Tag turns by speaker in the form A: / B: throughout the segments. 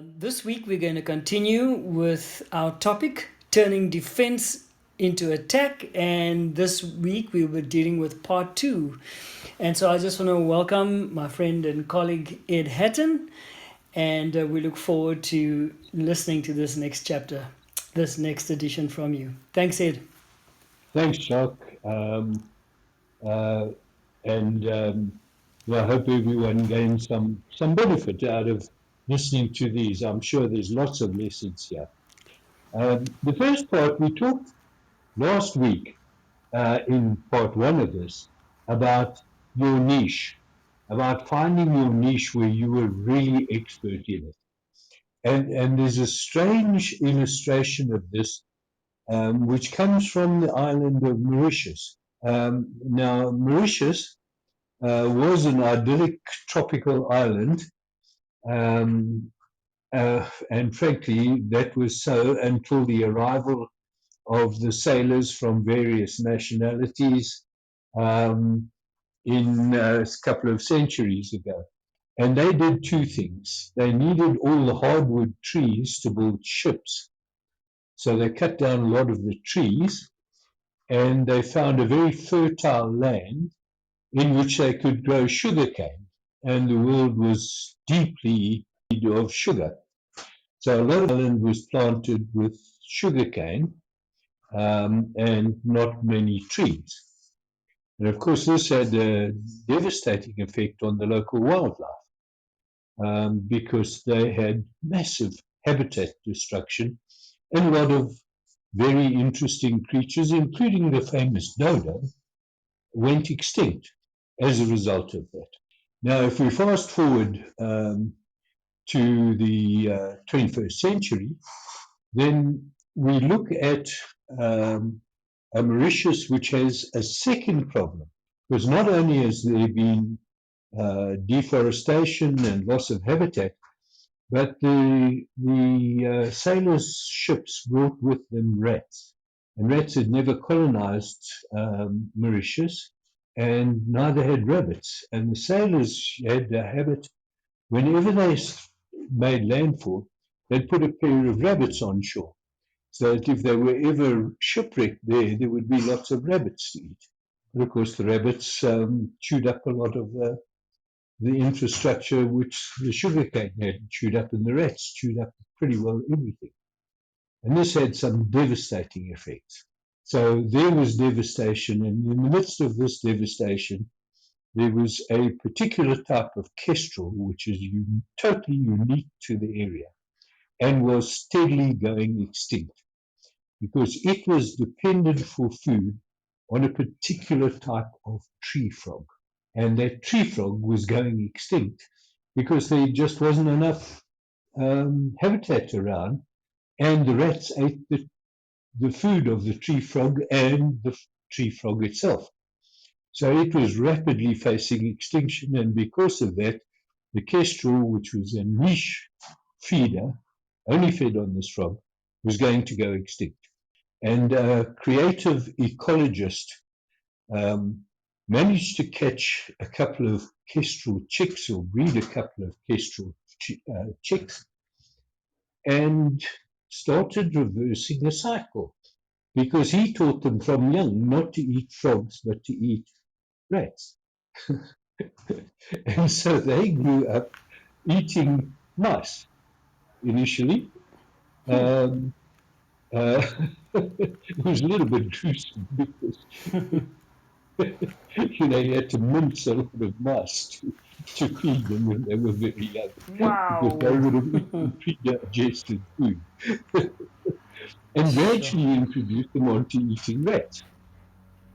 A: This week we're going to continue with our topic, turning defense into attack. And this week we were dealing with part two. And so I just want to welcome my friend and colleague Ed Hatton. And we look forward to listening to this next chapter, this next edition from you. Thanks, Ed.
B: Thanks, Chuck. Uh, and I hope everyone gains some benefit out of listening to these. I'm sure there's lots of lessons here. The first part we talked last week in part one of this about your niche, about finding your niche where you were really expert in it. And there's a strange illustration of this, which comes from the island of Mauritius. Now, Mauritius was an idyllic tropical island, um, and frankly, that was so until the arrival of the sailors from various nationalities in a couple of centuries ago. And they did two things. They needed all the hardwood trees to build ships. So they cut down a lot of the trees, and they found a very fertile land in which they could grow sugarcane. And the world was deeply in need of sugar. So a lot of the land was planted with sugarcane and not many trees. And of course, this had a devastating effect on the local wildlife because they had massive habitat destruction and a lot of very interesting creatures, including the famous dodo, went extinct as a result of that. Now, if we fast forward to the 21st century, then we look at a Mauritius which has a second problem, because not only has there been deforestation and loss of habitat, but the sailors' ships brought with them rats. And rats had never colonized Mauritius, and neither had rabbits. And the sailors had a habit, whenever they made landfall, they'd put a pair of rabbits on shore, so that if they were ever shipwrecked there, there would be lots of rabbits to eat. But of course, the rabbits chewed up a lot of the infrastructure which the sugarcane had chewed up, and the rats chewed up pretty well everything. And this had some devastating effects. So there was devastation, and in the midst of this devastation, there was a particular type of kestrel which is totally unique to the area and was steadily going extinct because it was dependent for food on a particular type of tree frog. And that tree frog was going extinct because there just wasn't enough habitat around, and the rats ate the food of the tree frog and the tree frog itself. So it was rapidly facing extinction, and because of that, the kestrel, which was a niche feeder, only fed on this frog, was going to go extinct. And a creative ecologist managed to catch a couple of kestrel chicks, or breed a couple of kestrel chicks, and started reversing the cycle, because he taught them from young not to eat frogs but to eat rats. And so they grew up eating mice initially. It was a little bit gruesome because you had to mince a lot of mice to feed them when they were very young, because they would have eaten pre-digested food. And gradually introduced them onto eating rats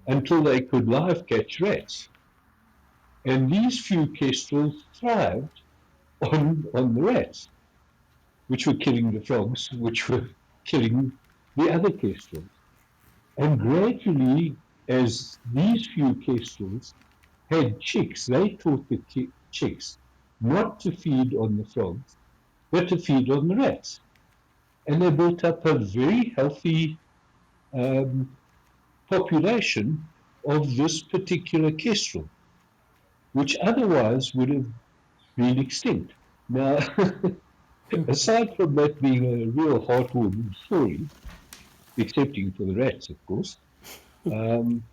B: until they could live catch rats. And these few kestrels thrived on the rats, which were killing the frogs, which were killing the other kestrels. And gradually, as these few kestrels had chicks, they taught the chicks not to feed on the frogs, but to feed on the rats. And they built up a very healthy population of this particular kestrel, which otherwise would have been extinct. Now, Aside from that being a real heartwarming story, excepting for the rats, of course, um,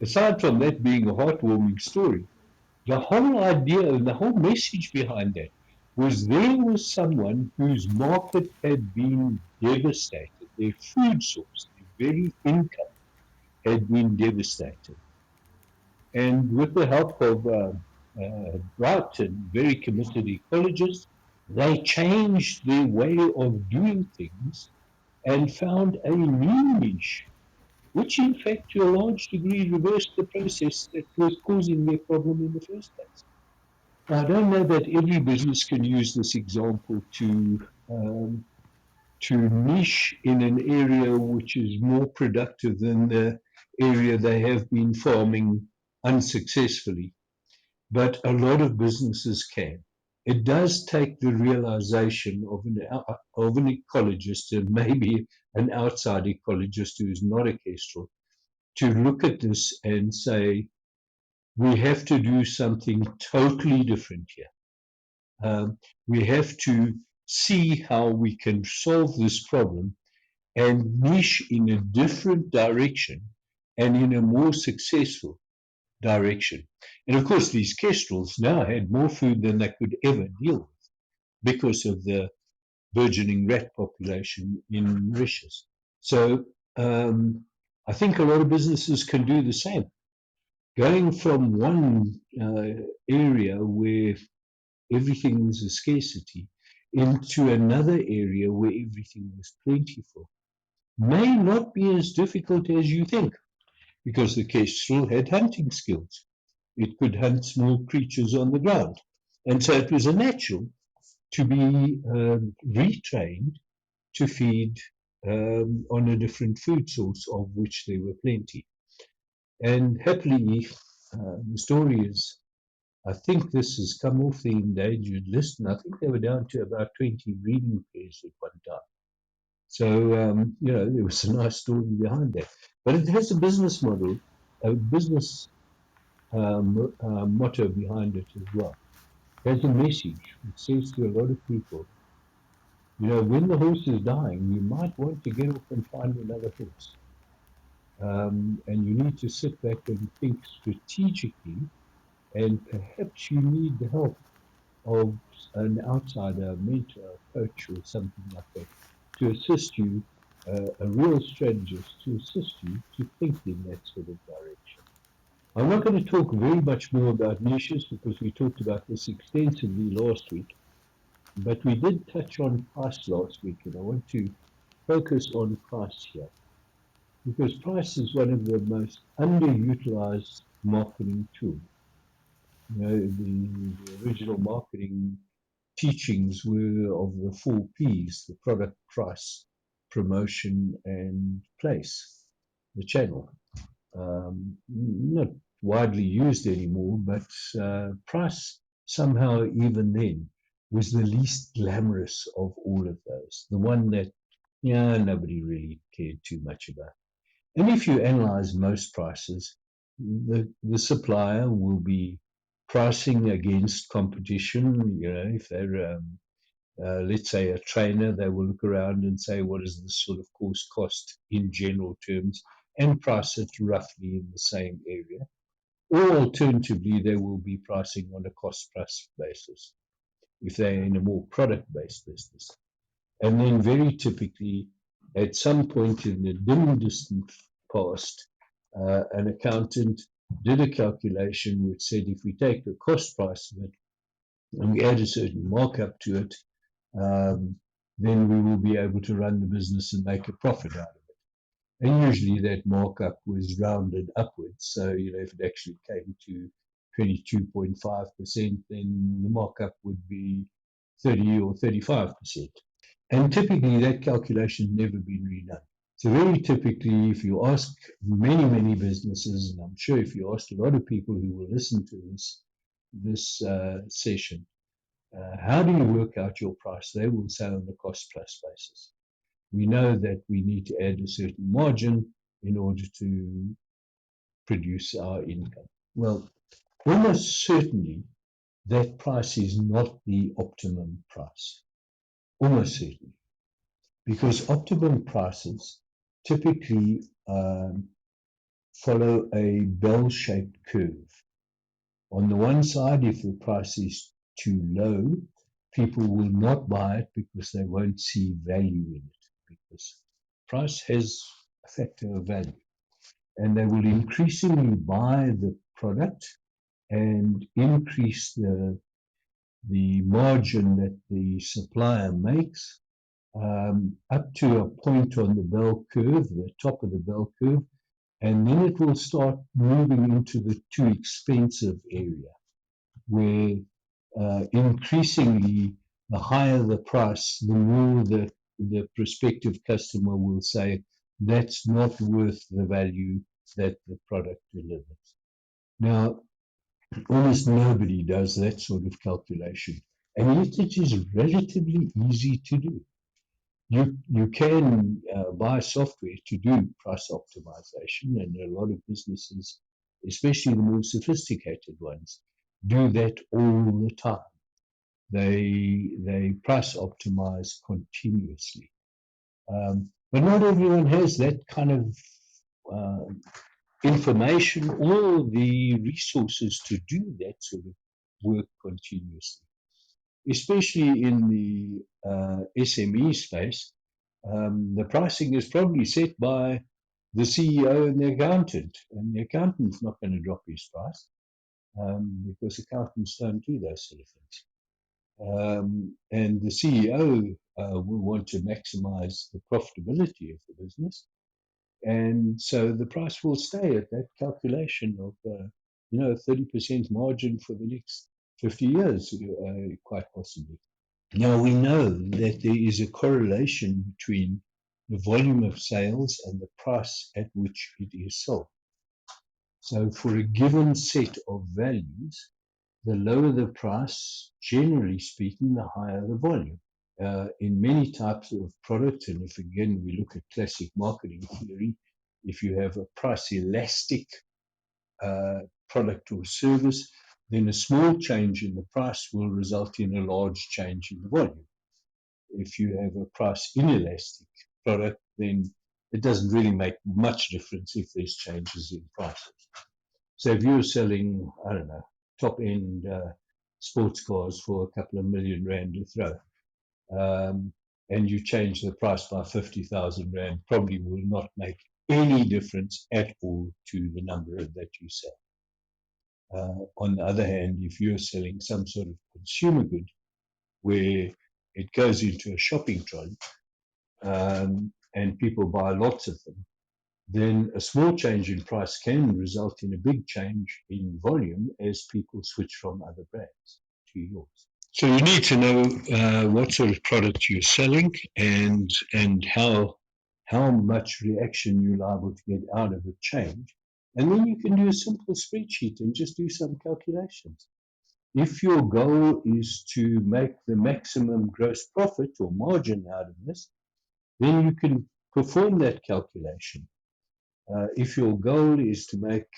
B: aside from that being a heartwarming story, the whole idea and the whole message behind that was there was someone whose market had been devastated, their food source, their very income had been devastated. And with the help of bright and very committed ecologists, they changed their way of doing things and found a new niche, which in fact to a large degree reversed the process that was causing their problem in the first place. I don't know that every business can use this example um, to niche in an area which is more productive than the area they have been farming unsuccessfully. But a lot of businesses can. It does take the realization of an ecologist and maybe an outside ecologist who is not a kestrel to look at this and say, we have to do something totally different here. We have to see how we can solve this problem and niche in a different direction and in a more successful direction. And of course, these kestrels now had more food than they could ever deal with because of the burgeoning rat population in Mauritius. So I think a lot of businesses can do the same. Going from one area where everything was a scarcity into another area where everything was plentiful may not be as difficult as you think because the kestrel had hunting skills. It could hunt small creatures on the ground. And so it was a natural to be retrained to feed on a different food source, of which there were plenty. And happily, the story is, I think this has come off the endangered list, and I think they were down to about 20 breeding pairs at one time. So, there was a nice story behind that. But it has a business model, a business motto behind it as well. It has a message which says to a lot of people, when the horse is dying, you might want to get off and find another horse. And you need to sit back and think strategically, and perhaps you need the help of an outsider, a mentor, a coach, or something like that to assist you, a real strategist to assist you to think in that sort of direction. I'm not going to talk very much more about niches because we talked about this extensively last week, but we did touch on price last week, and I want to focus on price here because price is one of the most underutilized marketing tools. The original marketing teachings were of the four P's: the product, price, promotion, and place, the channel. Not widely used anymore, but price somehow even then was the least glamorous of all of those. The one that, nobody really cared too much about. And if you analyze most prices, the supplier will be pricing against competition. If they're let's say a trainer, they will look around and say, what is this sort of course cost in general terms, and price it roughly in the same area. Or alternatively, they will be pricing on a cost plus basis if they're in a more product based business. And then very typically, at some point in the dim distant past, an accountant did a calculation which said if we take the cost price of it and we add a certain markup to it, then we will be able to run the business and make a profit out of it. And usually that markup was rounded upwards. So, if it actually came to 22.5%, then the markup would be 30 or 35%. And typically that calculation has never been redone. So very typically, if you ask many, many businesses, and I'm sure if you ask a lot of people who will listen to this session, how do you work out your price? They will say on the cost plus basis. We know that we need to add a certain margin in order to produce our income. Well, almost certainly that price is not the optimum price. almost certainly, because optimum prices typically follow a bell-shaped curve. On the one side, if the price is too low, people will not buy it because they won't see value in it, because price has a factor of value. And they will increasingly buy the product and increase the margin that the supplier makes up to a point on the bell curve, the top of the bell curve, and then it will start moving into the too expensive area, where increasingly the higher the price, the more the prospective customer will say that's not worth the value that the product delivers. Now, almost nobody does that sort of calculation, and yet it is relatively easy to do. You can buy software to do price optimization, and a lot of businesses, especially the more sophisticated ones, do that all the time. They price optimize continuously, but not everyone has that kind of information or the resources to do that sort of work continuously, especially in the SME space. The pricing is probably set by the CEO and the accountant's not going to drop his price because accountants don't do those sort of things. And the CEO will want to maximize the profitability of the business, and so the price will stay at that calculation of 30% margin for the next 50 years, quite possibly. Now, we know that there is a correlation between the volume of sales and the price at which it is sold. So for a given set of values, the lower the price, generally speaking, the higher the volume. In many types of products, and if again we look at classic marketing theory, if you have a price elastic product or service, then a small change in the price will result in a large change in the volume. If you have a price inelastic product, then it doesn't really make much difference if there's changes in prices. So if you're selling, I don't know, top-end sports cars for a couple of million rand a throw, and you change the price by 50,000 rand, probably will not make any difference at all to the number that you sell. On the other hand, if you're selling some sort of consumer good where it goes into a shopping trolley and people buy lots of them, then a small change in price can result in a big change in volume as people switch from other brands to yours. So you need to know what sort of product you're selling and how much reaction you're liable to get out of a change. And then you can do a simple spreadsheet and just do some calculations. If your goal is to make the maximum gross profit or margin out of this, then you can perform that calculation. If your goal is to make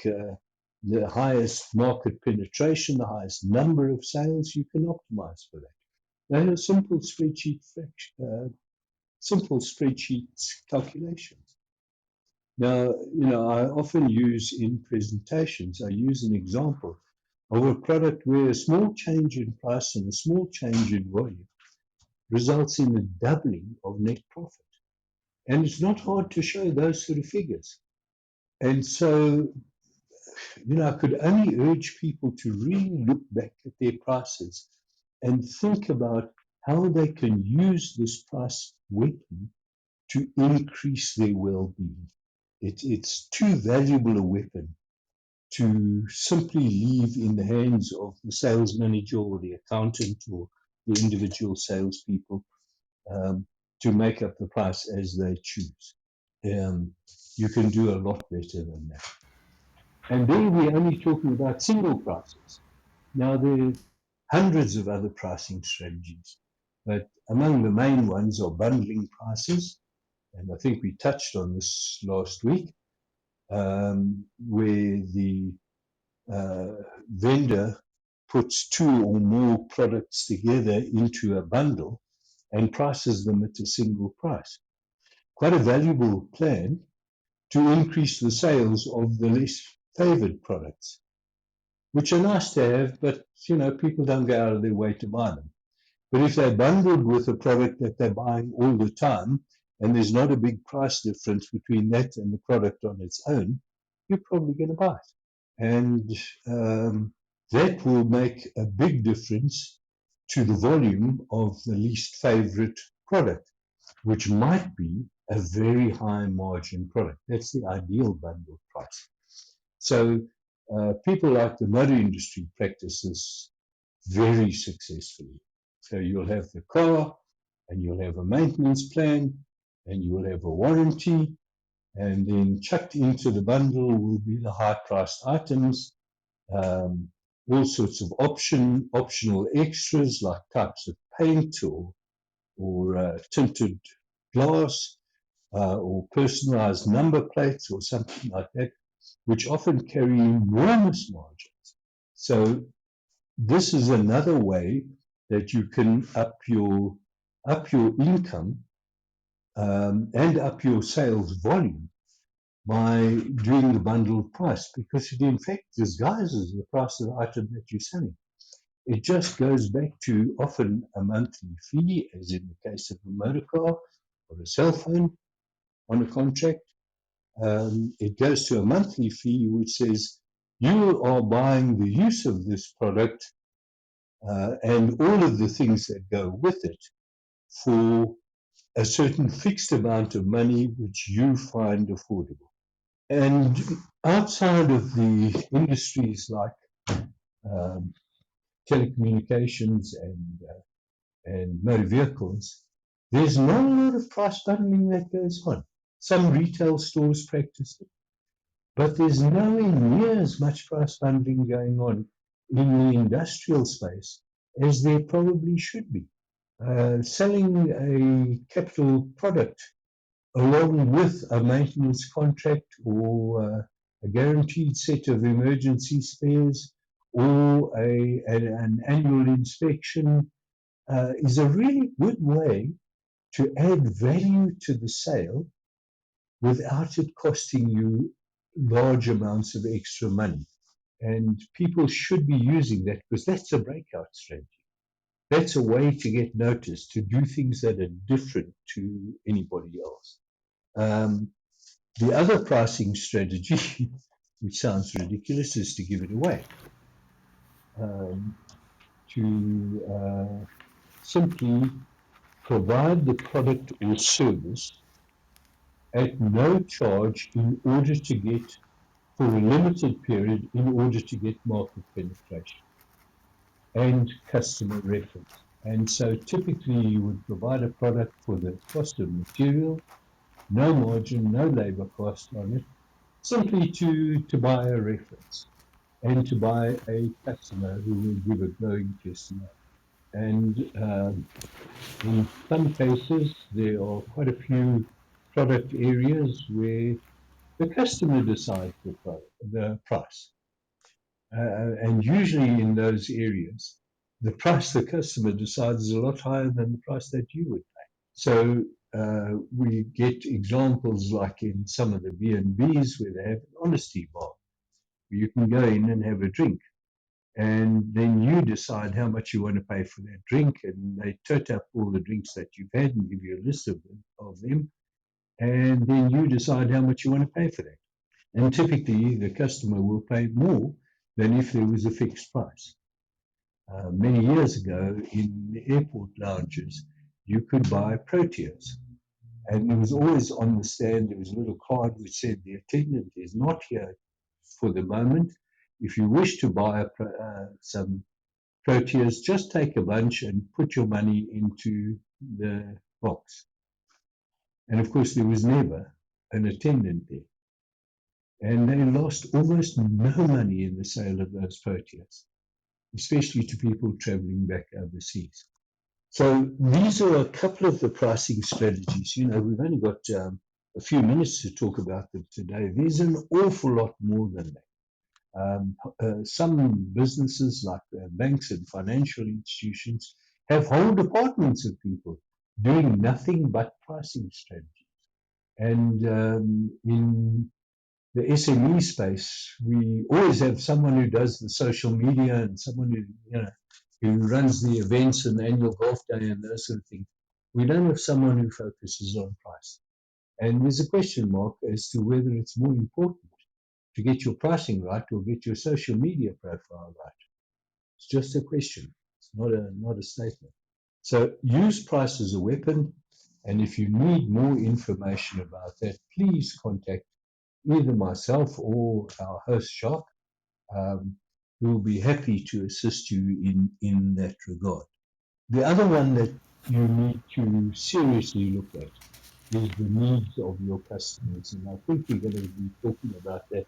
B: the highest market penetration, the highest number of sales, you can optimize for that. Those are simple spreadsheet calculations. Now, I often use in presentations, I use an example of a product where a small change in price and a small change in volume results in a doubling of net profit. And it's not hard to show those sort of figures. And so, I could only urge people to really look back at their prices and think about how they can use this price weapon to increase their well-being. It's too valuable a weapon to simply leave in the hands of the sales manager or the accountant or the individual salespeople to make up the price as they choose. You can do a lot better than that. And then we're only talking about single prices. Now, there are hundreds of other pricing strategies, but among the main ones are bundling prices, and I think we touched on this last week, where the vendor puts two or more products together into a bundle and prices them at a single price. Quite a valuable plan to increase the sales of the less favored products, which are nice to have, but people don't go out of their way to buy them. But if they're bundled with a product that they're buying all the time, and there's not a big price difference between that and the product on its own, you're probably going to buy it. And that will make a big difference to the volume of the least favorite product, which might be a very high margin product. That's the ideal bundle price. So people like the motor industry practice this very successfully. So you'll have the car, and you'll have a maintenance plan, and you will have a warranty, and then chucked into the bundle will be the high-priced items, all sorts of optional extras like types of paint or tinted glass or personalized number plates or something like that, which often carry enormous margins. So this is another way that you can up your income and up your sales volume by doing the bundled price, because it in fact disguises the price of the item that you're selling. It just goes back to often a monthly fee, as in the case of a motor car or a cell phone on a contract. It goes to a monthly fee which says you are buying the use of this product and all of the things that go with it for a certain fixed amount of money which you find affordable. And outside of the industries like telecommunications and motor vehicles, there's not a lot of price bundling that goes on. Some retail stores practice it, but there's nowhere near as much price bundling going on in the industrial space as there probably should be. Selling a capital product along with a maintenance contract or a guaranteed set of emergency spares or an annual inspection is a really good way to add value to the sale without it costing you large amounts of extra money. And people should be using that because that's a breakout strategy. That's a way to get noticed, to do things that are different to anybody else. The other pricing strategy, which sounds ridiculous, is to give it away. To simply provide the product or service at no charge in order to get, for a limited period, in order to get market penetration and customer reference. And so typically you would provide a product for the cost of material, no margin, no labor cost on it, simply to buy a reference and to buy a customer who will give a glowing testimony. And in some cases, there are quite a few product areas where the customer decides the price. And usually in those areas, the price the customer decides is a lot higher than the price that you would pay. So we get examples like in some of the B&Bs where they have an honesty bar, where you can go in and have a drink. And then you decide how much you want to pay for that drink, and they tot up all the drinks that you've had and give you a list of them, and then you decide how much you want to pay for that. And typically, the customer will pay more than if there was a fixed price. Many years ago, in the airport lounges, you could buy Proteas, and there was always on the stand, there was a little card which said the attendant is not here for the moment. If you wish to buy some Proteas, just take a bunch and put your money into the box. And of course, there was never an attendant there. And they lost almost no money in the sale of those Proteas, especially to people traveling back overseas. So these are a couple of the pricing strategies. We've only got a few minutes to talk about them today. There's an awful lot more than that. Some businesses like banks and financial institutions have whole departments of people doing nothing but pricing strategy. And in the SME space, we always have someone who does the social media and someone who runs the events and the annual golf day and those sort of things. We don't have someone who focuses on price. And there's a question mark as to whether it's more important to get your pricing right or get your social media profile right. It's just a question. It's not a statement. So use price as a weapon. And if you need more information about that, please contact either myself or our host, Jacques. Who will be happy to assist you in that regard. The other one that you need to seriously look at is the needs of your customers. And I think we're going to be talking about that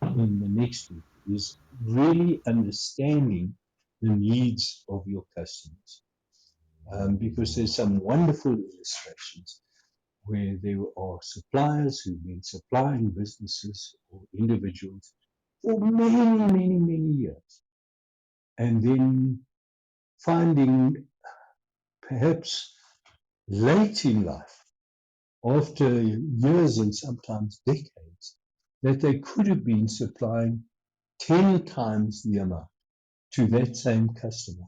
B: in the next week, is really understanding the needs of your customers. Because there's some wonderful illustrations where there are suppliers who've been supplying businesses or individuals for many years, and then finding perhaps late in life, after years and sometimes decades, that they could have been supplying 10 times the amount to that same customer,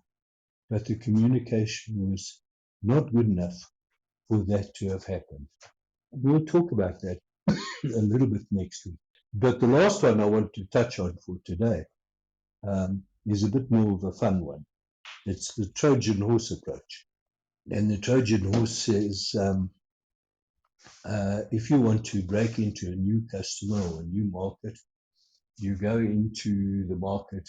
B: but the communication was not good enough for that to have happened. We'll talk about that a little bit next week. But the last one I want to touch on for today is a bit more of a fun one. It's the Trojan horse approach. And the Trojan horse says, if you want to break into a new customer or a new market, you go into the market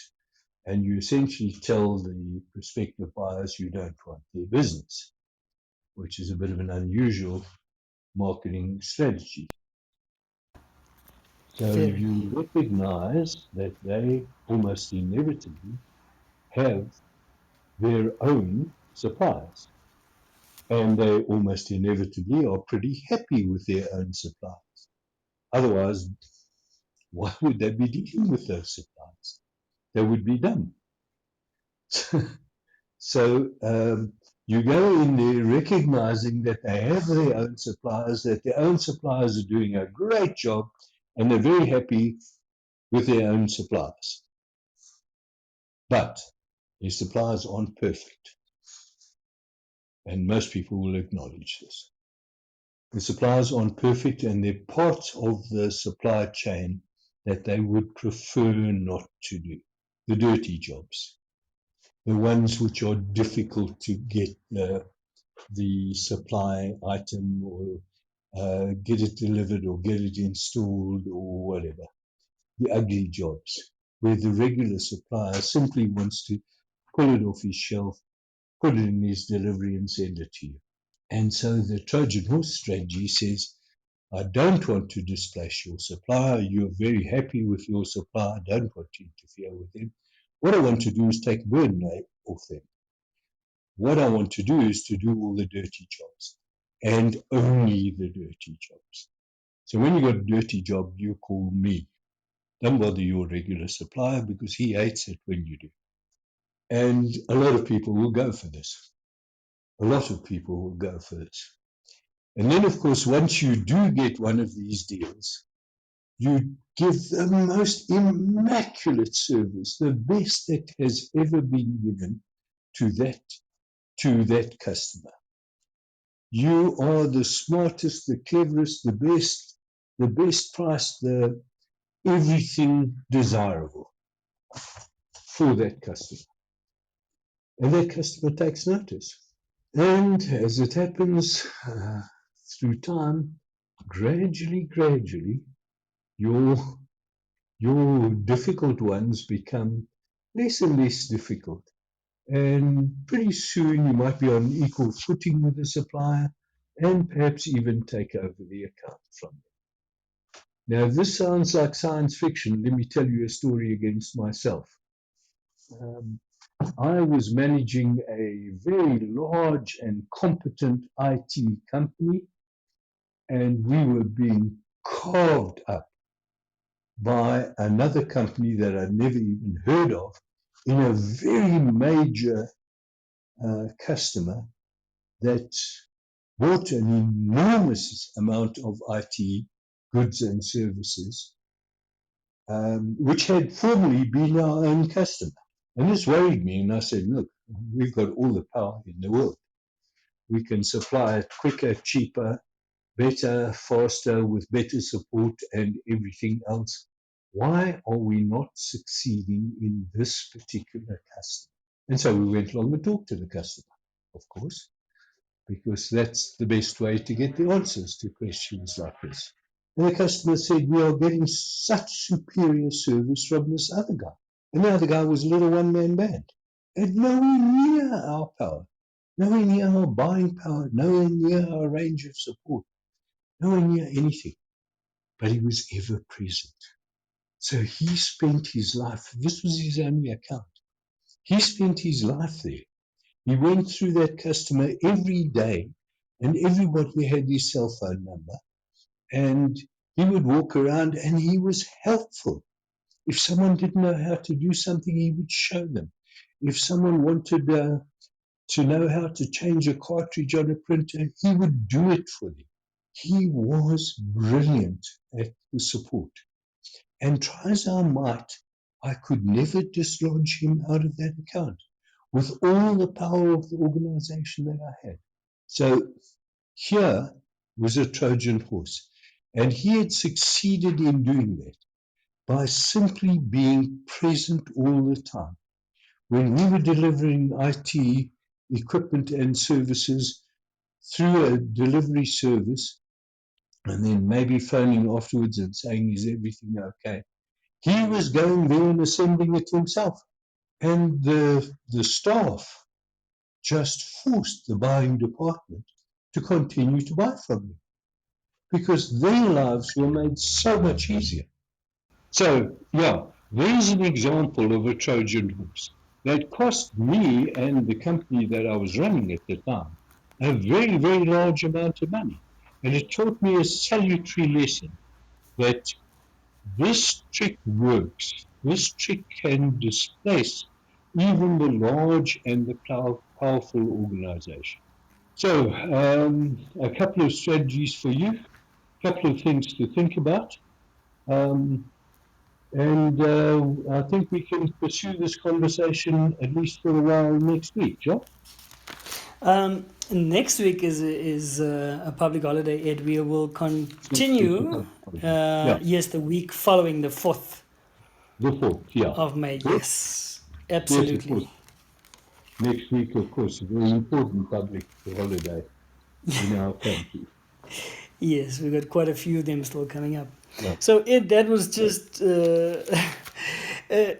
B: and you essentially tell the prospective buyers you don't want their business, which is a bit of an unusual marketing strategy. So you recognize that they almost inevitably have their own suppliers, and they almost inevitably are pretty happy with their own suppliers. Otherwise, why would they be dealing with those suppliers? They would be dumb. So you go in there recognizing that they have their own suppliers, that their own suppliers are doing a great job, and they're very happy with their own suppliers. But their suppliers aren't perfect. And most people will acknowledge this. The suppliers aren't perfect, and they're part of the supply chain that they would prefer not to do. The dirty jobs, the ones which are difficult to get the supply item or get it delivered or get it installed or whatever. The ugly jobs, where the regular supplier simply wants to pull it off his shelf, put it in his delivery and send it to you. And so the Trojan horse strategy says, I don't want to displace your supplier. You're very happy with your supplier. I don't want to interfere with them. What I want to do is take a burden off them. What I want to do is to do all the dirty jobs, and only the dirty jobs. So when you got a dirty job, you call me. Don't bother your regular supplier because he hates it when you do. And a lot of people will go for this. A lot of people will go for this. And then, of course, once you do get one of these deals, you give the most immaculate service, the best that has ever been given to that customer. You are the smartest, the cleverest, the best price, the everything desirable for that customer. And that customer takes notice. And as it happens through time, gradually, your difficult ones become less and less difficult. And pretty soon you might be on equal footing with the supplier and perhaps even take over the account from them. Now, if this sounds like science fiction, let me tell you a story against myself. I was managing a very large and competent IT company, and we were being carved up by another company that I'd never even heard of in a very major customer that bought an enormous amount of IT goods and services, which had formerly been our own customer. And this worried me, and I said, look, we've got all the power in the world. We can supply it quicker, cheaper, better, faster, with better support and everything else. Why are we not succeeding in this particular customer? And so we went along and talked to the customer, of course, because that's the best way to get the answers to questions like this. And the customer said, we are getting such superior service from this other guy. And the other guy was a little one-man band. And nowhere near our power, nowhere near our buying power, nowhere near our range of support, nowhere near anything. But he was ever present. So he spent his life, this was his only account. He spent his life there. He went through that customer every day, and everybody had his cell phone number. And he would walk around and he was helpful. If someone didn't know how to do something, he would show them. If someone wanted to know how to change a cartridge on a printer, he would do it for them. He was brilliant at the support. And try as I might, I could never dislodge him out of that account with all the power of the organization that I had. So here was a Trojan horse. And he had succeeded in doing that by simply being present all the time. When we were delivering IT equipment and services through a delivery service, and then maybe phoning afterwards and saying, is everything okay? He was going there and assembling it himself. And the staff just forced the buying department to continue to buy from him because their lives were made so much easier. So, yeah, there's an example of a Trojan horse that cost me and the company that I was running at the time a very, very large amount of money. And it taught me a salutary lesson that this trick works. This trick can displace even the large and the powerful organization. So, a couple of strategies for you, a couple of things to think about. And I think we can pursue this conversation at least for a while next week, John.
A: Next week is a public holiday, Ed. We will continue. Yes, the week following the 4th.
B: The 4th, yeah.
A: Of May, yes. Absolutely.
B: Yes, next week, of course, a very important public holiday in our country.
A: Yes, we've got quite a few of them still coming up. Yeah. So, Ed, that was just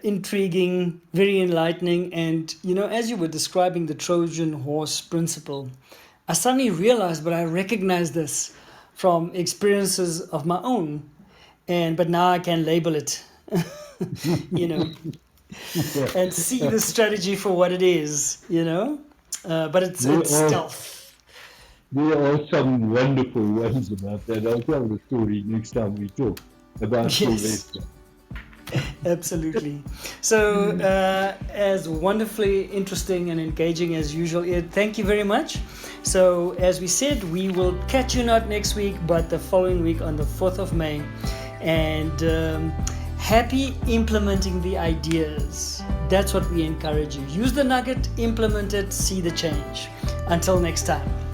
A: intriguing, very enlightening. And, as you were describing the Trojan horse principle, I suddenly realized, but I recognize this from experiences of my own. But now I can label it, and see the strategy for what it is, but it's stealth.
B: There are some wonderful ones about that. I'll tell the story next time we talk about Sylvester.
A: Absolutely. So, as wonderfully interesting and engaging as usual, Ed, thank you very much. So, as we said, we will catch you not next week, but the following week on the 4th of May. And happy implementing the ideas. That's what we encourage you. Use the nugget, implement it, see the change. Until next time.